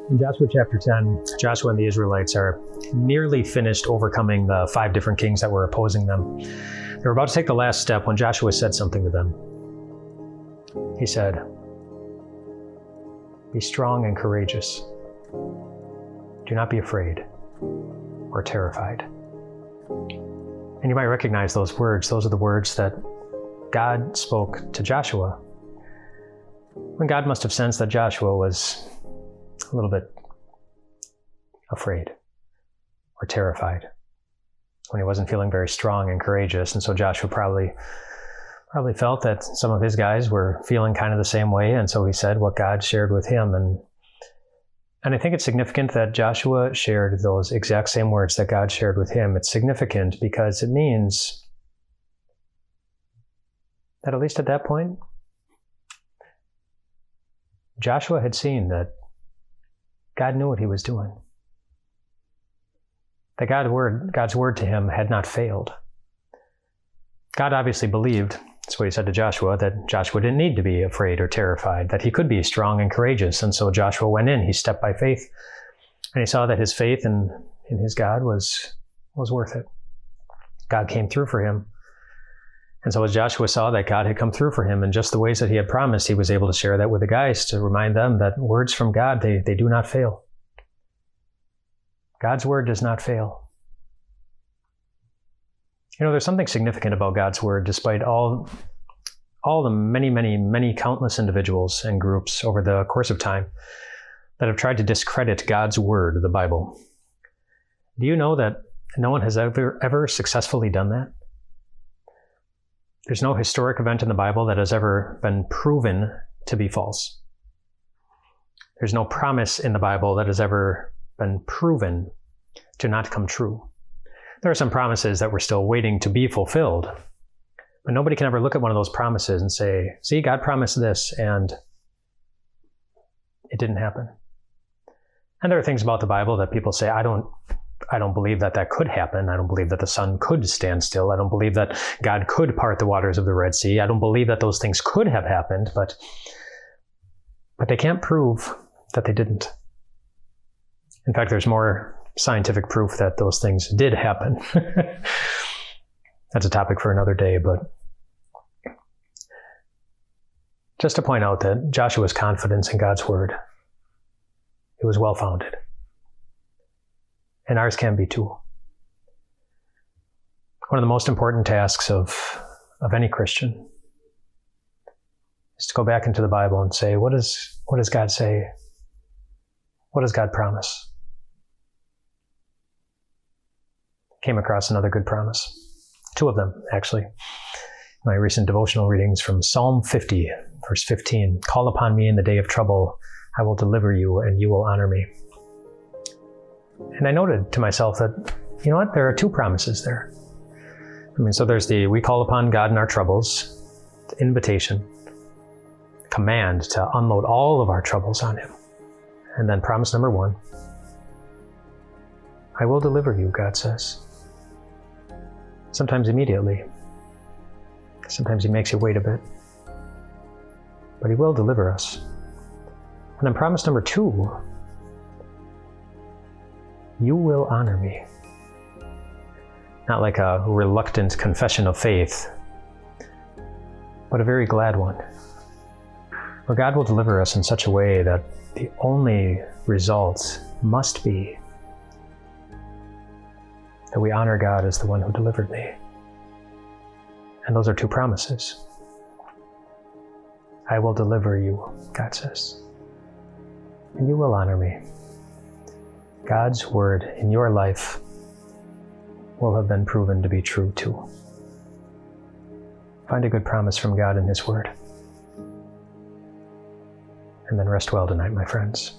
In Joshua chapter 10, Joshua and the Israelites are nearly finished overcoming the 5 different kings that were opposing them. They were about to take the last step when Joshua said something to them. He said, "Be strong and courageous. Do not be afraid or terrified." And you might recognize those words. Those are the words that God spoke to Joshua when God must have sensed that Joshua was a little bit afraid or terrified, when he wasn't feeling very strong and courageous. And so Joshua probably felt that some of his guys were feeling kind of the same way. And so he said what God shared with him. And I think it's significant that Joshua shared those exact same words that God shared with him. It's significant because it means that at least at that point, Joshua had seen that God knew what he was doing. That God's word to him had not failed. God obviously believed, that's what he said to Joshua, that Joshua didn't need to be afraid or terrified, that he could be strong and courageous. And so Joshua went in, he stepped by faith, and he saw that his faith in his God was worth it. God came through for him. And so as Joshua saw that God had come through for him in just the ways that he had promised, he was able to share that with the guys to remind them that words from God, they do not fail. God's word does not fail. You know, there's something significant about God's word, despite all the many countless individuals and groups over the course of time that have tried to discredit God's word, the Bible. Do you know that no one has ever successfully done that? There's no historic event in the Bible that has ever been proven to be false. There's no promise in the Bible that has ever been proven to not come true. There are some promises that we're still waiting to be fulfilled, but nobody can ever look at one of those promises and say, see, God promised this, and it didn't happen. And there are things about the Bible that people say, I don't believe that could happen. I don't believe that the sun could stand still. I don't believe that God could part the waters of the Red Sea. I don't believe that those things could have happened, but they can't prove that they didn't. In fact, there's more scientific proof that those things did happen. That's a topic for another day, but just to point out that Joshua's confidence in God's word, it was well-founded. And ours can be too. One of the most important tasks of any Christian is to go back into the Bible and say, what does God say? What does God promise? Came across another good promise. 2 of them, actually. My recent devotional readings from Psalm 50, verse 15. Call upon me in the day of trouble. I will deliver you and you will honor me. And I noted to myself that, you know what, there are 2 promises there. So there's we call upon God in our troubles, the invitation, command to unload all of our troubles on him. And then promise number 1, I will deliver you, God says. Sometimes immediately. Sometimes he makes you wait a bit. But he will deliver us. And then promise number 2, you will honor me. Not like a reluctant confession of faith, but a very glad one. Where God will deliver us in such a way that the only result must be that we honor God as the one who delivered me. And those are 2 promises. I will deliver you, God says. And you will honor me. God's word in your life will have been proven to be true too. Find a good promise from God in his word. And then rest well tonight, my friends.